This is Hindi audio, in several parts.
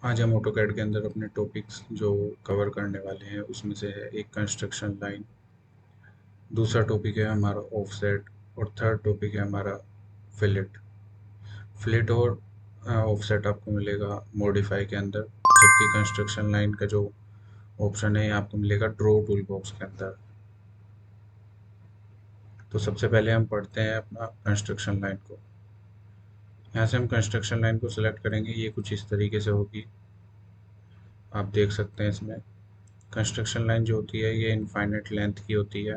आज हम ऑटोकैड के अंदर अपने टॉपिक्स जो कवर करने वाले हैं उसमें से है एक कंस्ट्रक्शन लाइन, दूसरा टॉपिक है हमारा ऑफसेट और थर्ड टॉपिक है हमारा फिलेट। फिलेट और ऑफसेट आपको मिलेगा मॉडिफाई के अंदर, जबकि कंस्ट्रक्शन लाइन का जो ऑप्शन है आपको मिलेगा ड्रॉ टूल बॉक्स के अंदर। तो सबसे पहले हम पढ़ते हैं अपना कंस्ट्रक्शन लाइन को। यहाँ से हम कंस्ट्रक्शन लाइन को सिलेक्ट करेंगे, ये कुछ इस तरीके से होगी, आप देख सकते हैं। इसमें कंस्ट्रक्शन लाइन जो होती है ये इनफाइनाइट लेंथ की होती है।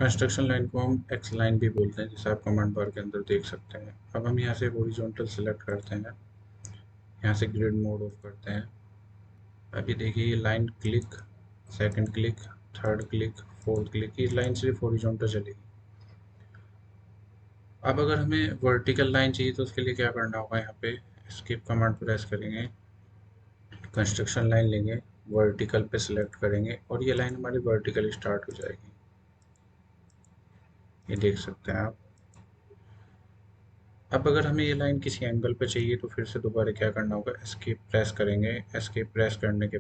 कंस्ट्रक्शन लाइन को हम एक्स लाइन भी बोलते हैं, जैसे आप कमांड बार के अंदर देख सकते हैं। अब हम यहाँ से हॉरिजॉन्टल सेलेक्ट करते हैं, यहाँ से ग्रिड मोड ऑफ करते हैं। अभी देखिए ये line click, second click, third click, fourth click, ये लाइन सिर्फ हॉरिजॉन्टल चलेगी। अब अगर हमें वर्टिकल लाइन चाहिए तो उसके लिए क्या करना होगा, यहाँ पे स्किप कमांड प्रेस करेंगे, कंस्ट्रक्शन लाइन लेंगे, वर्टिकल पे सिलेक्ट करेंगे और ये लाइन हमारी वर्टिकल स्टार्ट हो जाएगी। ये देख सकते हैं आप। अब अगर हमें ये लाइन किसी एंगल पे चाहिए तो फिर से दोबारा क्या करना होगा, एस्केप प्रेस करेंगे। एस्केप प्रेस करने के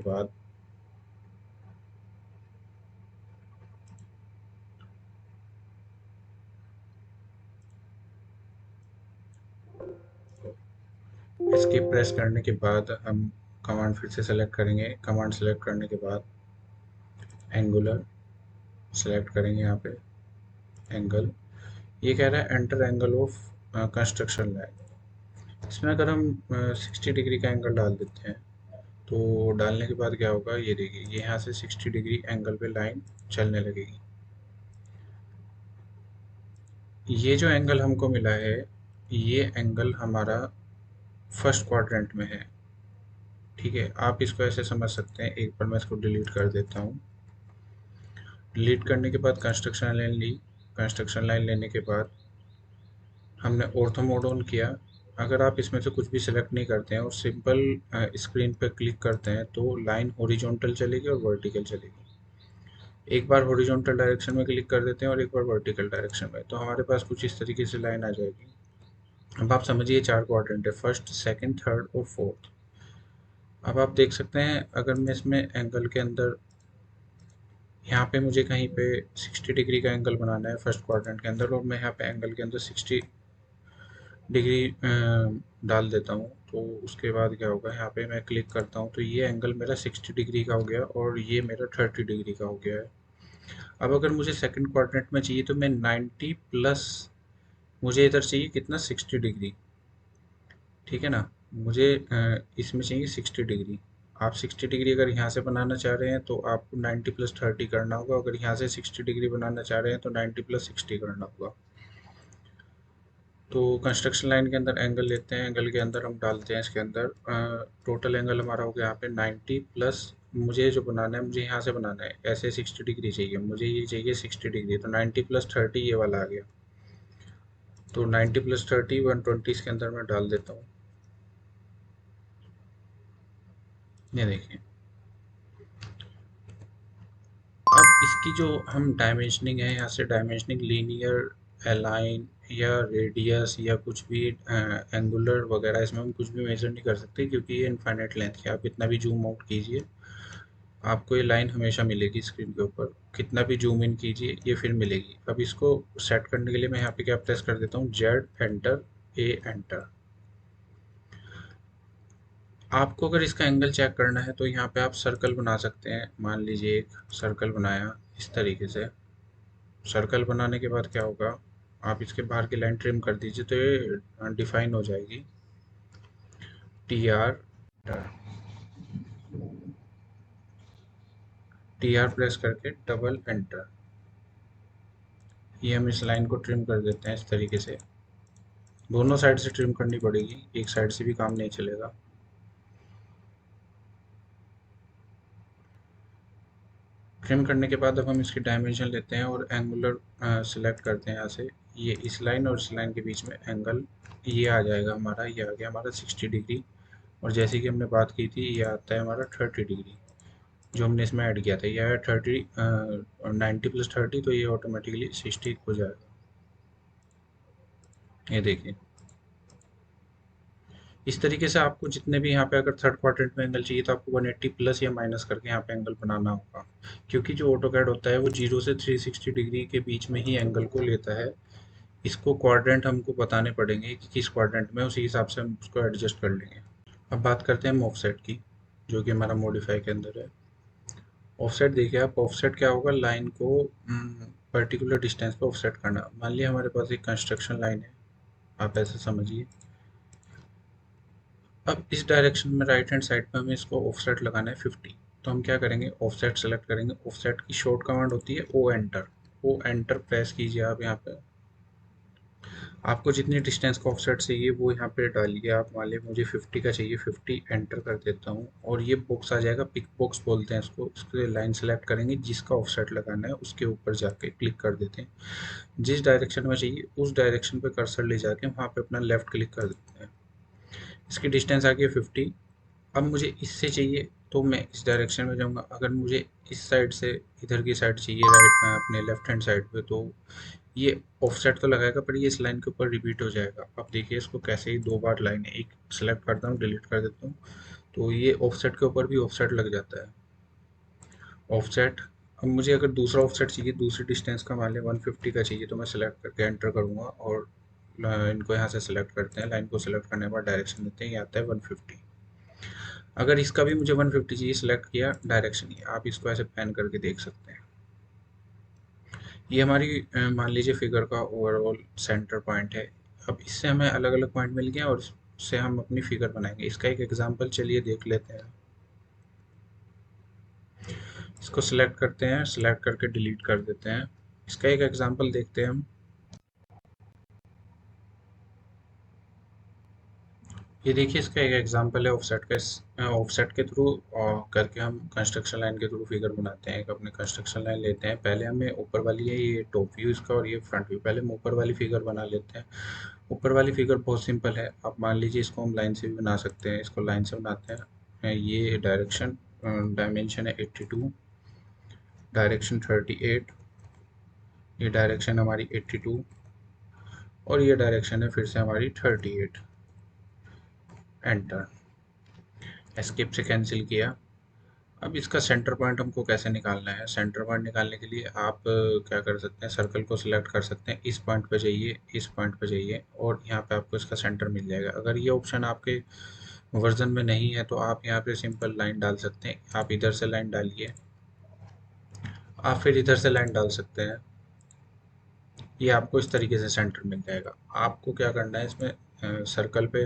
बाद हम कमांड फिर से सेलेक्ट करेंगे। कमांड सेलेक्ट करने के बाद एंगुलर सेलेक्ट करेंगे, यहाँ पे एंगल, ये कह रहा है enter angle of construction line. इसमें अगर हम 60 डिग्री का एंगल डाल देते हैं तो डालने के बाद क्या होगा, ये देखिए ये यहाँ से 60 डिग्री एंगल पे लाइन चलने लगेगी। ये जो एंगल हमको मिला है ये एंगल हमारा फर्स्ट क्वाड्रेंट में है। ठीक है, आप इसको ऐसे समझ सकते हैं। एक बार मैं इसको डिलीट कर देता हूँ। डिलीट करने के बाद कंस्ट्रक्शन लाइन ली, कंस्ट्रक्शन लाइन लेने के बाद हमने ऑर्थो मोड ऑन किया। अगर आप इसमें से कुछ भी सिलेक्ट नहीं करते हैं और सिंपल स्क्रीन पर क्लिक करते हैं तो लाइन हॉरिजॉन्टल चलेगी और वर्टिकल चलेगी। एक बार हॉरिजॉन्टल डायरेक्शन में क्लिक कर देते हैं और एक बार वर्टिकल डायरेक्शन में, तो हमारे पास कुछ इस तरीके से लाइन आ जाएगी। अब आप समझिए चार क्वाड्रेंट है, फर्स्ट, सेकंड, थर्ड और फोर्थ। अब आप देख सकते हैं अगर मैं इसमें एंगल के अंदर, यहाँ पे मुझे कहीं पे 60 डिग्री का एंगल बनाना है फर्स्ट क्वाड्रेंट के अंदर, और मैं यहाँ पे एंगल के अंदर 60 डिग्री डाल देता हूँ, तो उसके बाद क्या होगा, यहाँ पे मैं क्लिक करता हूँ तो ये एंगल मेरा 60 डिग्री का हो गया और ये मेरा 30 डिग्री का हो गया है। अब अगर मुझे सेकंड क्वाड्रेंट में चाहिए तो मैं 90 प्लस, मुझे इधर चाहिए कितना, 60 डिग्री। ठीक है ना, मुझे इसमें चाहिए 60 डिग्री। आप 60 डिग्री अगर यहाँ से बनाना चाह रहे हैं तो आपको 90 प्लस 30 करना होगा। अगर यहाँ से 60 डिग्री बनाना चाह रहे हैं तो 90 प्लस 60 करना होगा। तो कंस्ट्रक्शन लाइन के अंदर एंगल लेते हैं, एंगल के अंदर हम डालते हैं इसके अंदर टोटल एंगल हमारा हो गया यहाँ पे 90 प्लस, मुझे जो बनाना है, मुझे यहाँ से बनाना है, ऐसे 60 डिग्री चाहिए, मुझे ये चाहिए 60 डिग्री, तो 90 प्लस 30 ये वाला आ गया। तो 90 प्लस 30 120 इसके अंदर मैं डाल देता हूँ। ये देखिए, अब इसकी जो हम डायमेंशनिंग है, यहाँ से डायमेंशनिंग लीनियर, अलाइन या रेडियस या कुछ भी एंगुलर वगैरह, इसमें हम कुछ भी मेजर नहीं कर सकते क्योंकि ये इनफाइनाइट लेंथ है। आप कितना भी जूम आउट कीजिए आपको ये लाइन हमेशा मिलेगी स्क्रीन के ऊपर, कितना भी जूम इन कीजिए ये फिर मिलेगी। अब इसको सेट करने के लिए मैं यहाँ पे क्या प्रेस कर देता हूँ, जेड एंटर, ए एंटर। आपको अगर इसका एंगल चेक करना है तो यहाँ पे आप सर्कल बना सकते हैं। मान लीजिए एक सर्कल बनाया इस तरीके से। सर्कल बनाने के बाद क्या होगा, आप इसके बाहर की लाइन ट्रिम कर दीजिए तो ये डिफाइन हो जाएगी। T R, T R press करके डबल एंटर, ये हम इस लाइन को ट्रिम कर देते हैं इस तरीके से। दोनों साइड से ट्रिम करनी पड़ेगी, एक साइड से भी काम नहीं चलेगा। ट्रिम करने के बाद अब हम इसकी डायमेंशन लेते हैं और एंगुलर सिलेक्ट करते हैं यहाँ से। ये इस लाइन और इस लाइन के बीच में एंगल ये आ जाएगा हमारा, ये आ गया हमारा 60 डिग्री। और जैसे कि हमने बात की थी ये आता है हमारा 30 डिग्री, जो हमने इसमें ऐड किया था। ये है 30, 90 प्लस 30, तो ये ऑटोमेटिकली 60 हो जाएगा। ये देखिए, इस तरीके से आपको जितने भी यहाँ पे अगर थर्ड क्वाड्रेंट में एंगल चाहिए तो आपको 180 प्लस या माइनस करके यहाँ पे एंगल बनाना होगा, क्योंकि जो ऑटोकैड होता है वो 0 से 360 डिग्री के बीच में ही एंगल को लेता है। इसको क्वाड्रेंट हमको बताने पड़ेंगे कि किस क्वाड्रेंट में, उसी हिसाब से हम उसको एडजस्ट कर लेंगे। अब बात करते हैं ऑफसेट की, जो कि हमारा मॉडिफाई के अंदर है। ऑफसेट देखिए आप, ऑफसेट क्या होगा, लाइन को पर्टिकुलर डिस्टेंस पे ऑफसेट करना। मान लिया हमारे पास एक कंस्ट्रक्शन लाइन है, आप ऐसे समझिए। अब इस डायरेक्शन में राइट हैंड साइड पे हमें इसको ऑफसेट लगाना है 50। तो हम क्या करेंगे, ऑफसेट सेलेक्ट करेंगे। ऑफसेट की शॉर्ट कमांड होती है O enter. O enter press कीजिए आप यहाँ पे। आपको जितनी डिस्टेंस का ऑफसेट चाहिए वो यहाँ पे डालिए। आप मान लीजिए मुझे 50 का चाहिए, 50 एंटर कर देता हूँ और ये बॉक्स आ जाएगा, पिक बॉक्स बोलते हैं इसको। इसके लाइन सेलेक्ट करेंगे, जिसका ऑफसेट लगाना है उसके ऊपर जाके क्लिक कर देते हैं। जिस डायरेक्शन में चाहिए उस डायरेक्शन पे कर्सर ले जाके वहाँ पे अपना लेफ्ट क्लिक कर देते हैं। इसकी डिस्टेंस आ गई 50। अब मुझे इससे चाहिए तो मैं इस डायरेक्शन में जाऊँगा। अगर मुझे इस साइड से इधर की साइड चाहिए, राइट में अपने लेफ्ट हैंड साइड पे, तो ये ऑफसेट तो लगाएगा पर ये इस लाइन के ऊपर रिपीट हो जाएगा। अब देखिए इसको कैसे ही दो बार लाइन है, एक सेलेक्ट करता हूँ, डिलीट कर देता हूँ, तो ये ऑफसेट के ऊपर भी ऑफसेट लग जाता है। ऑफसेट, अब मुझे अगर दूसरा ऑफसेट चाहिए, दूसरी डिस्टेंस का मान लें 150 का चाहिए, तो मैं सेलेक्ट करके एंटर करूँगा और इनको यहाँ से सेलेक्ट करते हैं। लाइन को सेलेक्ट करने के बाद डायरेक्शन देते हैं, ये आता है 150। अगर इसका भी मुझे 150 चाहिए, सिलेक्ट किया, डायरेक्शन ही आप इसको ऐसे पैन करके देख सकते हैं। ये हमारी मान लीजिए फिगर का ओवरऑल सेंटर पॉइंट है। अब इससे हमें अलग अलग पॉइंट मिल गए और इससे हम अपनी फिगर बनाएंगे। इसका एक एग्जांपल चलिए देख लेते हैं। इसको सिलेक्ट करते हैं, सिलेक्ट करके डिलीट कर देते हैं। इसका एक एग्जांपल देखते हैं हम। ये देखिए इसका एक एग्जांपल है ऑफसेट का। ऑफसेट के थ्रू करके हम कंस्ट्रक्शन लाइन के थ्रू फिगर बनाते हैं। एक अपने कंस्ट्रक्शन लाइन लेते हैं, पहले हमें ऊपर वाली है ये टॉप व्यू इसका और ये फ्रंट व्यू। पहले हम ऊपर वाली फिगर बना लेते हैं। ऊपर वाली फिगर बहुत सिंपल है। आप मान लीजिए इसको हम लाइन से भी बना सकते हैं। इसको लाइन से बनाते हैं। ये डायरेक्शन डायमेंशन है 82, डायरेक्शन 38, ये डायरेक्शन हमारी 82 और ये डायरेक्शन है फिर से हमारी 38। एंटर, एस्केप से कैंसिल किया। अब इसका सेंटर पॉइंट हमको कैसे निकालना है। सेंटर पॉइंट निकालने के लिए आप क्या कर सकते हैं, सर्कल को सिलेक्ट कर सकते हैं। इस पॉइंट पे जाइए, इस पॉइंट पे जाइए और यहाँ पे आपको इसका सेंटर मिल जाएगा। अगर ये ऑप्शन आपके वर्जन में नहीं है तो आप यहाँ पे सिंपल लाइन डाल सकते हैं। आप इधर से लाइन डालिए, आप फिर इधर से लाइन डाल सकते हैं। ये आपको इस तरीके से सेंटर मिल जाएगा। आपको क्या करना है, इसमें सर्कल पे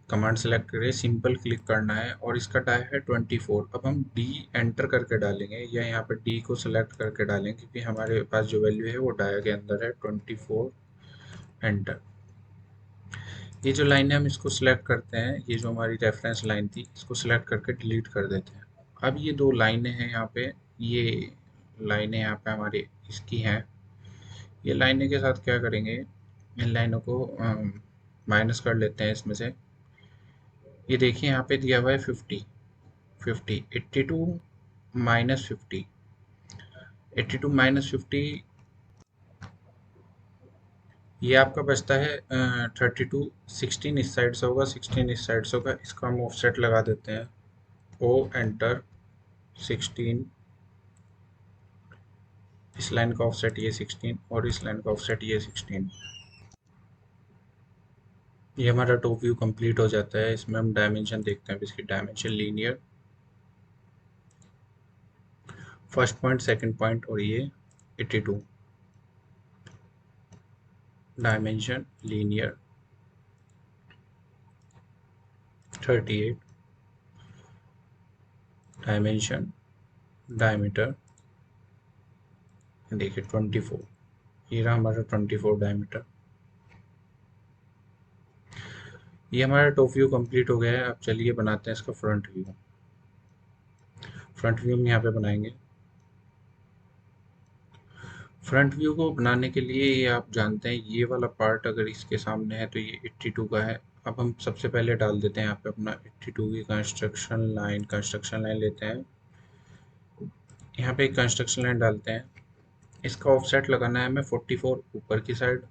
कमांड सेलेक्ट करिए, सिंपल क्लिक करना है और इसका डाया है 24। अब हम डी एंटर करके डालेंगे या यहाँ पे डी को सिलेक्ट करके डालें, क्योंकि हमारे पास जो वैल्यू है वो डाया के अंदर है 24। एंटर। ये जो लाइन है हम इसको सिलेक्ट करते हैं, ये जो हमारी रेफरेंस लाइन थी इसको सिलेक्ट करके डिलीट कर देते हैं। अब ये दो लाइनें हैं यहाँ पे, ये लाइनें यहाँ पे हमारी इसकी हैं। ये लाइनें के साथ क्या करेंगे, इन लाइनों को माइनस कर लेते हैं इसमें से। ये देखिए यहाँ पे दिया हुआ है 50, 50, 82 माइनस 50, 82 माइनस 50, ये आपका बचता है 32। 16 इस साइड से होगा, 16 इस साइड से होगा। इसका हम ऑफसेट लगा देते हैं, ओ एंटर 16। इस लाइन का ऑफसेट ये 16 और इस लाइन का ऑफसेट ये 16। ये हमारा टॉप व्यू कंप्लीट हो जाता है। इसमें हम डायमेंशन देखते हैं। इसकी dimension linear, first point, second point और ये 82। डायमेंशन लीनियर 38, डायमेंशन डायमीटर देखिए 24। ये रहा हमारा 24 डायमीटर। ये हमारा टॉप व्यू कंप्लीट हो गया है। अब चलिए बनाते हैं इसका फ्रंट व्यू। फ्रंट व्यू हम यहाँ पे बनाएंगे। फ्रंट व्यू को बनाने के लिए ये आप जानते हैं, ये वाला पार्ट अगर इसके सामने है तो ये 82 का है। अब हम सबसे पहले डाल देते हैं यहाँ पे अपना 82 की कंस्ट्रक्शन लाइन। कंस्ट्रक्शन लाइन लेते हैं, यहाँ पे एक कंस्ट्रक्शन लाइन डालते हैं। इसका ऑफसेट लगाना है हमें 44 ऊपर की साइड।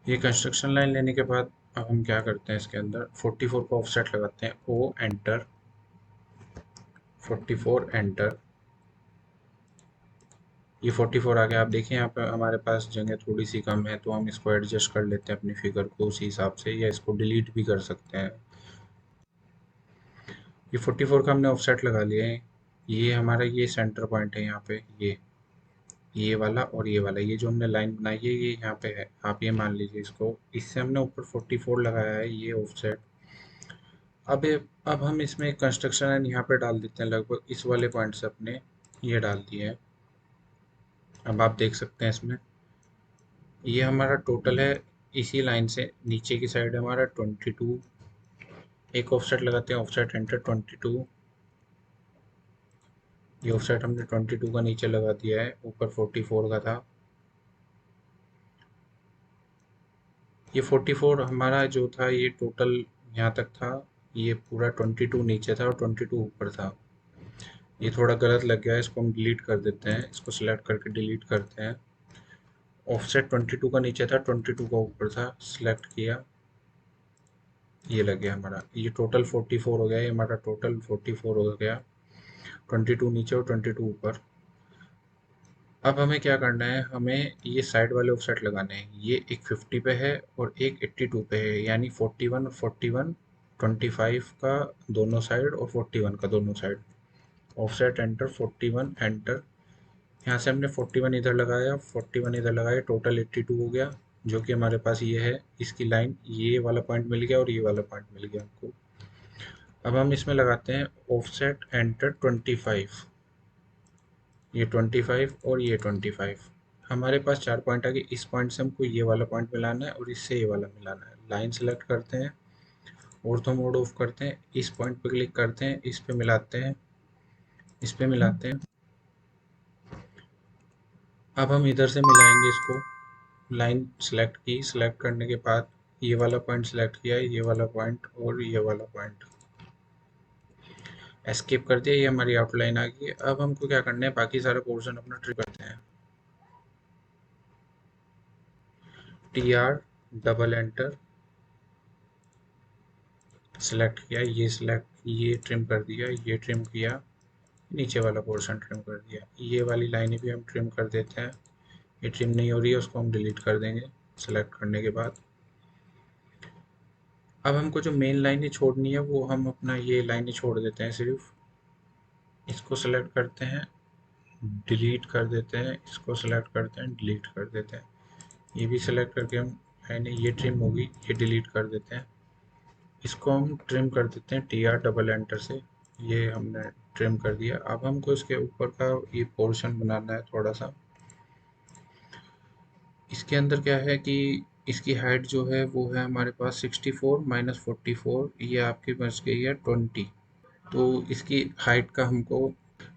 ये कंस्ट्रक्शन लाइन लेने के बाद अब हम क्या करते हैं, इसके अंदर 44 को ऑफसेट लगाते हैं, ओ एंटर 44 एंटर। ये 44 आ गया। आप देखिए यहाँ पे हमारे पास जगह थोड़ी सी कम है, तो हम इसको एडजस्ट कर लेते हैं अपनी फिगर को उसी हिसाब से, या इसको डिलीट भी कर सकते हैं। ये 44 का हमने ऑफसेट लगा लिया है। ये हमारा ये सेंटर पॉइंट है यहाँ पे, ये वाला और ये वाला, ये जो हमने लाइन बनाई है ये यहाँ पे है। आप ये मान लीजिए इसको, इससे हमने ऊपर 44 लगाया है, ये ऑफसेट। अब हम इसमें कंस्ट्रक्शन लाइन यहाँ पे डाल देते हैं, लगभग इस वाले पॉइंट से अपने ये डाल दिए है। अब आप देख सकते हैं इसमें ये हमारा टोटल है, इसी लाइन से नीचे की साइड हमारा 22। एक ऑफसेट लगाते हैं, ऑफसेट एंटर 22। ये ऑफसेट हमने 22 का नीचे लगा दिया है, ऊपर 44 का था। ये 44 हमारा जो था ये टोटल यहाँ तक था, ये पूरा 22 नीचे था और 22 ऊपर था। ये थोड़ा गलत लग गया है, इसको हम डिलीट कर देते हैं, इसको सिलेक्ट करके डिलीट करते हैं। ऑफसेट 22 का नीचे था, 22 का ऊपर था, सिलेक्ट किया, ये लग गया हमारा। ये टोटल 44 हो गया, ये हमारा टोटल 44 हो गया, 22 नीचे और 22 ऊपर। अब हमें क्या करना है, हमें ये साइड वाले ऑफसेट लगाने हैं। ये एक 50 पे है और एक 82 पे है, यानी 41 और 41, 25 का दोनों साइड और 41 का दोनों साइड। Offset enter 41 enter. यहाँ से हमने 41 इधर लगाया, 41 इधर लगाया, टोटल 82 हो गया, जो कि हमारे पास ये है। इसकी लाइन, ये वाला पॉइंट मिल गया और ये वाला पॉइंट मिल गया हमको। अब हम इसमें लगाते हैं ऑफसेट एंटर 25। ये 25 और ये 25। हमारे पास 4 पॉइंट आ गए। इस पॉइंट से हमको ये वाला पॉइंट मिलाना है और इससे ये वाला मिलाना है। लाइन सेलेक्ट करते हैं, ऑर्थो मोड ऑफ करते हैं, इस पॉइंट पे क्लिक करते हैं, इस पे मिलाते हैं, इस पे मिलाते हैं। अब हम इधर से मिलाएंगे इसको। लाइन सेलेक्ट की, सेलेक्ट करने के बाद ये वाला पॉइंट सेलेक्ट किया, ये वाला पॉइंट और ये वाला पॉइंट, एस्केप कर दिया, ये हमारी आउटलाइन आ गई। अब हमको क्या करना है, बाकी सारा पोर्शन अपना ट्रिम करते हैं। TR डबल एंटर, सेलेक्ट किया, ये सेलेक्ट, ये ट्रिम कर दिया, ये ट्रिम किया, नीचे वाला पोर्शन ट्रिम कर दिया। ये वाली लाइनें भी हम ट्रिम कर देते हैं। ये ट्रिम नहीं हो रही है, उसको हम डिलीट कर देंगे सेलेक्ट करने के बाद। अब हमको जो मेन लाइनें छोड़नी है वो हम अपना ये लाइनें छोड़ देते हैं सिर्फ। इसको सेलेक्ट करते हैं, डिलीट कर देते हैं, इसको सेलेक्ट करते हैं, डिलीट कर देते हैं। ये भी सेलेक्ट करके हम लाइनें, ये ट्रिम होगी, ये डिलीट कर देते हैं। इसको हम ट्रिम कर देते हैं TR डबल एंटर से। ये हमने ट्रिम कर दिया। अब हमको इसके ऊपर का ये पोर्शन बनाना है थोड़ा सा। इसके अंदर क्या है कि इसकी हाइट जो है वो है हमारे पास 64 माइनस 44, ये आपकी बच गई है 20। तो इसकी हाइट का हमको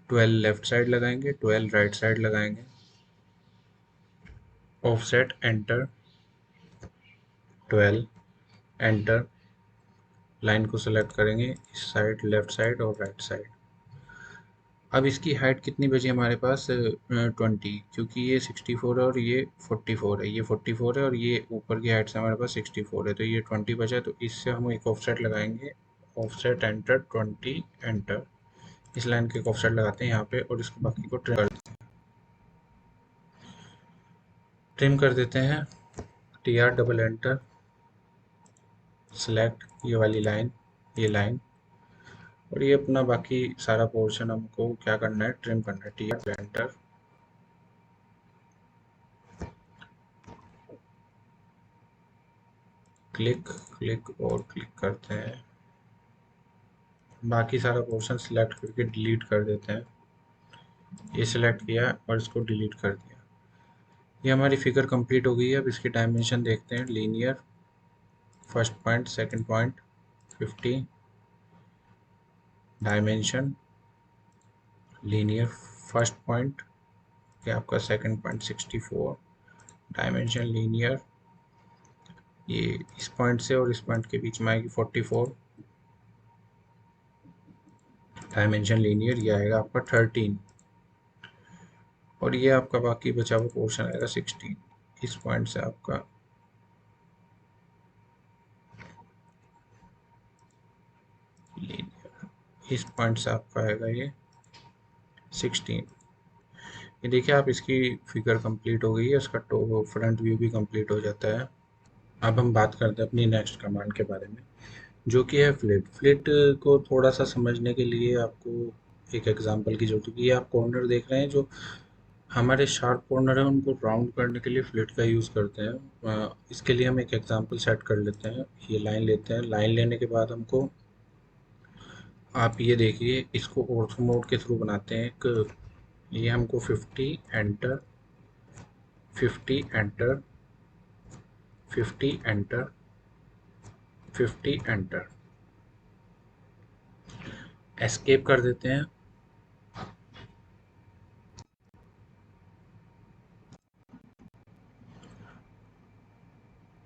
12 लेफ्ट साइड लगाएंगे, 12 राइट साइड लगाएंगे। Offset enter 12 enter. लाइन को सेलेक्ट करेंगे, इस साइड, लेफ्ट साइड और राइट साइड। अब इसकी हाइट कितनी बची हमारे पास, 20, क्योंकि ये 64 है और ये 44 है, ये 44 है और ये ऊपर की हाइट से हमारे पास 64 है, तो ये 20 बचा। तो इससे हम एक ऑफसेट लगाएंगे, ऑफसेट एंटर 20 एंटर। इस लाइन के एक ऑफसेट लगाते हैं यहाँ पे और इसको बाकी को ट्रिम कर देते हैं। TR डबल एंटर, सेलेक्ट ये वाली लाइन, ये लाइन, और ये अपना बाकी सारा पोर्शन हमको क्या करना है, ट्रिम करना है। TR एंटर, क्लिक क्लिक और क्लिक करते हैं। बाकी सारा पोर्शन सिलेक्ट करके डिलीट कर देते हैं। ये सिलेक्ट किया और इसको डिलीट कर दिया। ये हमारी फिगर कंप्लीट हो गई है। अब इसकी डायमेंशन देखते हैं। Linear, first point, second point 50, dimension linear, first point ये आपका, सेकंड पॉइंट 64, डायमेंशन लीनियर, ये इस पॉइंट से और इस पॉइंट के बीच में आएगी 44, डायमेंशन लीनियर ये आएगा आपका 13, और ये आपका बाकी बचा हुआ पोर्शन आएगा 16। इस पॉइंट से आपका लीनियर, इस पॉइंट से आपका आएगा ये 16। ये देखिए आप, इसकी फिगर कंप्लीट हो गई है, इसका टो फ्रंट व्यू भी कंप्लीट हो जाता है। अब हम बात करते हैं अपनी नेक्स्ट कमांड के बारे में, जो कि है फ्लिट। फ्लिट को थोड़ा सा समझने के लिए आपको एक एग्जांपल की जरूरत है। ये आप कॉर्नर देख रहे हैं, जो हमारे शार्प कॉर्नर है उनको राउंड करने के लिए फ्लिट का यूज़ करते हैं। इसके लिए हम एक एग्जांपल सेट कर लेते हैं। ये लाइन लेते हैं, लाइन लेने के बाद हमको, आप ये देखिए, इसको ऑर्थो मोड के थ्रू बनाते हैं एक। ये हमको 50 enter, 50 enter, 50 enter, 50 enter, escape कर देते हैं।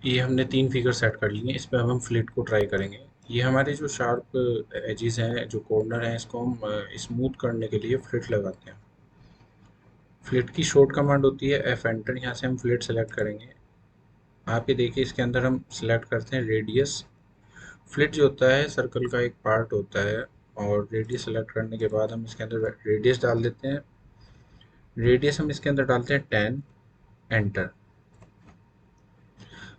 ये हमने 3 फिगर सेट कर लिए हैं। इस पे अब हम फ्लिट को ट्राई करेंगे। ये हमारे जो शार्प एजेस हैं, जो कॉर्नर हैं, इसको हम स्मूथ करने के लिए फ्लिट लगाते हैं। फ्लिट की शॉर्ट कमांड होती है एफ एंटर। यहाँ से हम फ्लिट सेलेक्ट करेंगे। आप ये देखिए, इसके अंदर हम सेलेक्ट करते हैं रेडियस। फ्लिट जो होता है सर्कल का एक पार्ट होता है, और रेडियस सेलेक्ट करने के बाद हम इसके अंदर रेडियस डाल देते हैं। रेडियस हम इसके अंदर डालते हैं 10, एंटर।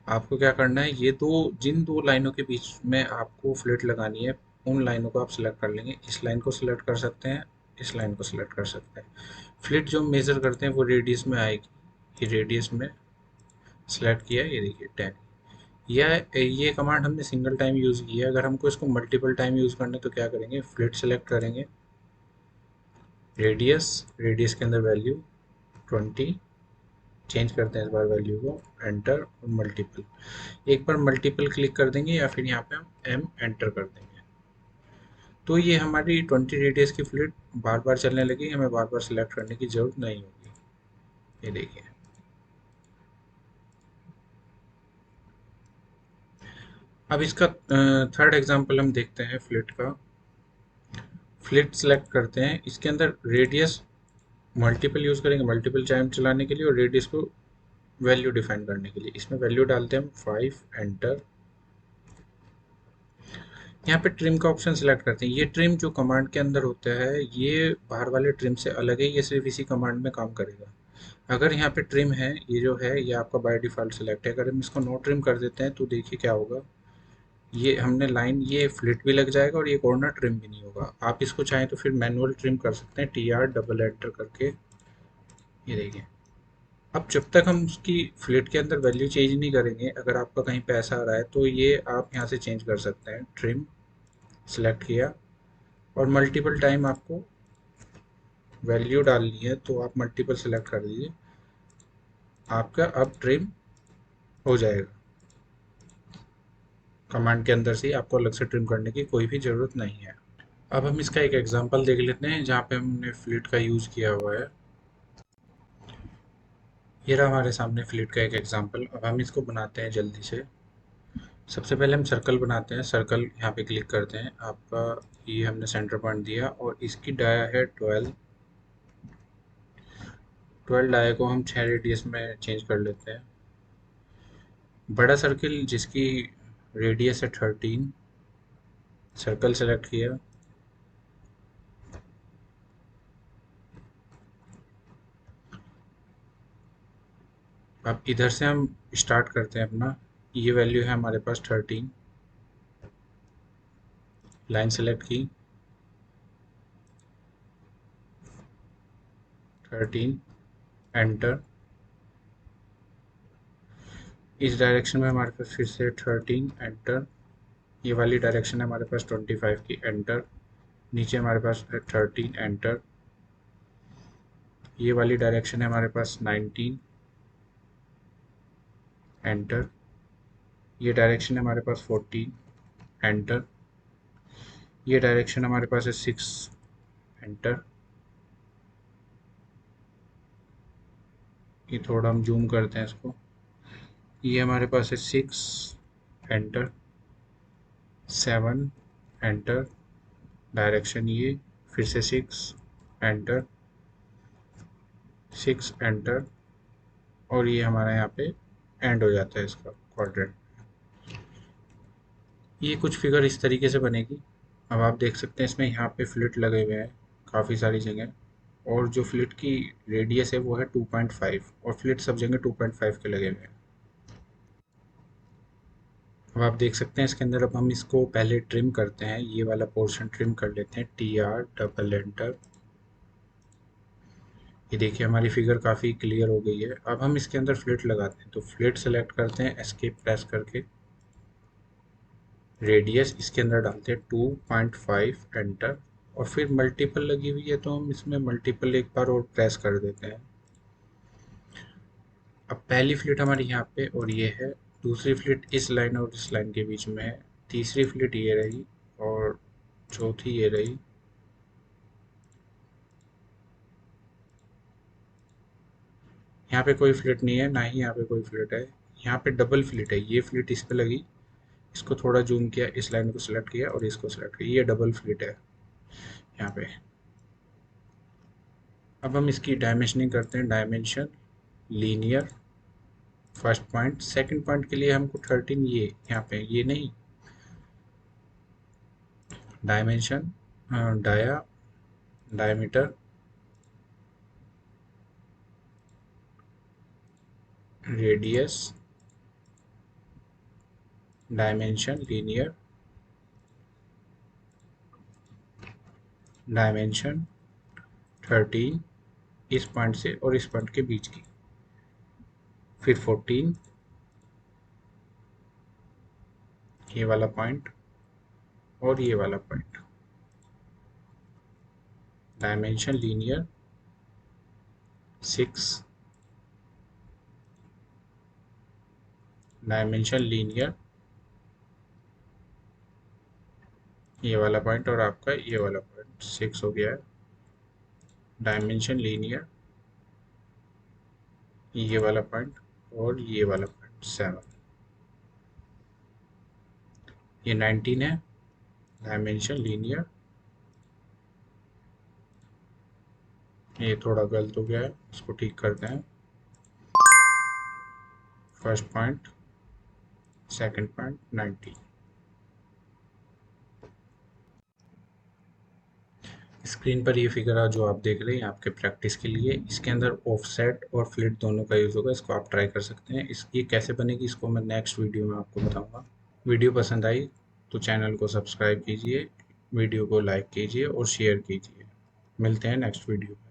आपको क्या करना है, ये दो, जिन दो लाइनों के बीच में आपको फ्लिट लगानी है, उन लाइनों को आप सिलेक्ट कर लेंगे। इस लाइन को सिलेक्ट कर सकते हैं, इस लाइन को सिलेक्ट कर सकते हैं। फ्लिट जो मेजर करते हैं वो रेडियस में आएगी। ये रेडियस में सिलेक्ट किया, ये देखिए 10। ये कमांड हमने सिंगल टाइम यूज़ किया है। अगर हमको इसको मल्टीपल टाइम यूज़ करना है तो क्या करेंगे, फ्लिट सेलेक्ट करेंगे, रेडियस, रेडियस के अंदर वैल्यू 20, चेंज करते हैं इस बार वैल्यू को, एंटर, और मल्टीपल। एक बार मल्टीपल क्लिक कर देंगे, या फिर यहाँ पे हम एम एंटर कर देंगे, तो ये हमारी 20 रेडियस की फ्लिट बार बार चलने लगी। हमें बार बार सिलेक्ट करने की जरूरत नहीं होगी। ये देखिए। अब इसका थर्ड एग्जांपल हम देखते हैं फ्लिट का। फ्लिट सेलेक्ट करते हैं, इसके अंदर रेडियस मल्टीपल यूज़ करेंगे मल्टीपल टाइम चलाने के लिए, और रेडियस को वैल्यू डिफाइन करने के लिए। इसमें वैल्यू डालते हैं हम 5, एंटर। यहाँ पे ट्रिम का ऑप्शन सिलेक्ट करते हैं। ये ट्रिम जो कमांड के अंदर होता है, ये बाहर वाले ट्रिम से अलग है, ये सिर्फ इसी कमांड में काम करेगा। अगर यहाँ पे ट्रिम है, ये जो है ये आपका बाय डिफ़ॉल्ट सिलेक्ट है। अगर हम इसको नो ट्रिम कर देते हैं तो देखिए क्या होगा, ये हमने लाइन, ये फ्लिट भी लग जाएगा और ये कॉर्नर ट्रिम भी नहीं होगा। आप इसको चाहें तो फिर मैनुअल ट्रिम कर सकते हैं, TR डबल एंटर करके। ये देखिए। अब जब तक हम उसकी फ्लिट के अंदर वैल्यू चेंज नहीं करेंगे, अगर आपका कहीं पैसा आ रहा है तो ये आप यहाँ से चेंज कर सकते हैं। ट्रिम सेलेक्ट किया, और मल्टीपल टाइम आपको वैल्यू डालनी है तो आप मल्टीपल सेलेक्ट कर दीजिए, आपका अब ट्रिम हो जाएगा। कमांड के अंदर से ही, आपको अलग से ट्रिम करने की कोई भी ज़रूरत नहीं है। अब हम इसका एक एग्जांपल देख लेते हैं जहाँ पे हमने फ्लिट का यूज़ किया हुआ है। ये रहा हमारे सामने फ्लिट का एक एग्जांपल। अब हम इसको बनाते हैं जल्दी से। सबसे पहले हम सर्कल बनाते हैं। सर्कल यहाँ पे क्लिक करते हैं। आपका ये हमने सेंटर पॉइंट दिया, और इसकी डाया है 12। 12 डाया को हम 6 रेडियस में चेंज कर लेते हैं। बड़ा सर्किल जिसकी रेडियस है 13, सर्कल सेलेक्ट किया। अब इधर से हम स्टार्ट करते हैं अपना। ये वैल्यू है हमारे पास 13, लाइन सेलेक्ट की, 13, एंटर। इस डायरेक्शन में हमारे पास फिर से 13, एंटर। ये वाली डायरेक्शन है हमारे पास 25 की, एंटर। नीचे हमारे पास 13, एंटर। ये वाली डायरेक्शन है हमारे पास 19, एंटर। ये डायरेक्शन है हमारे पास 14, एंटर। ये डायरेक्शन हमारे पास है 6, एंटर। ये थोड़ा हम जूम करते हैं इसको। ये हमारे पास है 6, एंटर, 7, एंटर। डायरेक्शन ये, फिर से 6, एंटर, 6, एंटर। और ये हमारा यहाँ पे एंड हो जाता है इसका क्वाड्रेंट। ये कुछ फिगर इस तरीके से बनेगी। अब आप देख सकते हैं इसमें यहाँ पे फ्लिट लगे हुए हैं काफ़ी सारी जगह, और जो फ्लिट की रेडियस है वो है 2.5, और फ्लिट सब जगह 2.5 के लगे हुए हैं। अब आप देख सकते हैं इसके अंदर, अब हम इसको पहले ट्रिम करते हैं, ये वाला पोर्शन ट्रिम कर लेते हैं, TR डबल एंटर। ये देखिए हमारी फिगर काफ़ी क्लियर हो गई है। अब हम इसके अंदर फ्लिट लगाते हैं, तो फ्लिट सेलेक्ट करते हैं एस्केप प्रेस करके, रेडियस इसके अंदर डालते हैं 2.5 एंटर, और फिर मल्टीपल लगी हुई है तो हम इसमें मल्टीपल एक बार और प्रेस कर देते हैं। अब पहली फ्लिट हमारी यहाँ पे और ये है, दूसरी फ्लिट इस लाइन और इस लाइन के बीच में है, तीसरी फ्लिट ये रही, और चौथी ये रही। यहाँ पे कोई फ्लिट नहीं है, ना ही यहाँ पे कोई फ्लिट है। यहाँ पे डबल फ्लिट है, ये फ्लिट इस पे लगी, इसको थोड़ा जूम किया, इस लाइन को सिलेक्ट किया और इसको सिलेक्ट किया, ये डबल फ्लिट है यहाँ पे। अब हम इसकी डायमेंशनिंग करते हैं, dimension linear, first point, second point के लिए हमको 13, ये यहाँ पे ये नहीं, dimension dia diameter radius dimension linear dimension 13, इस पॉइंट से और इस पॉइंट के बीच की, फिर 14, ये वाला पॉइंट और ये वाला point, dimension linear 6, dimension linear ये वाला पॉइंट और आपका ये वाला पॉइंट 6 हो गया है, डायमेंशन लीनियर ये वाला पॉइंट और ये वाला पॉइंट 7, ये 19 है, डायमेंशन लीनियर, ये थोड़ा गलत हो गया है, इसको ठीक करते हैं, first point second point 90। Screen पर ये फिगर जो आप देख रहे हैं आपके प्रैक्टिस के लिए, इसके अंदर ऑफसेट और फ्लिट दोनों का यूज़ होगा, इसको आप ट्राई कर सकते हैं। इस ये कैसे बनेगी इसको मैं नेक्स्ट वीडियो में आपको बताऊंगा। वीडियो पसंद आई तो चैनल को सब्सक्राइब कीजिए, वीडियो को लाइक कीजिए और शेयर कीजिए। मिलते हैं नेक्स्ट वीडियो में।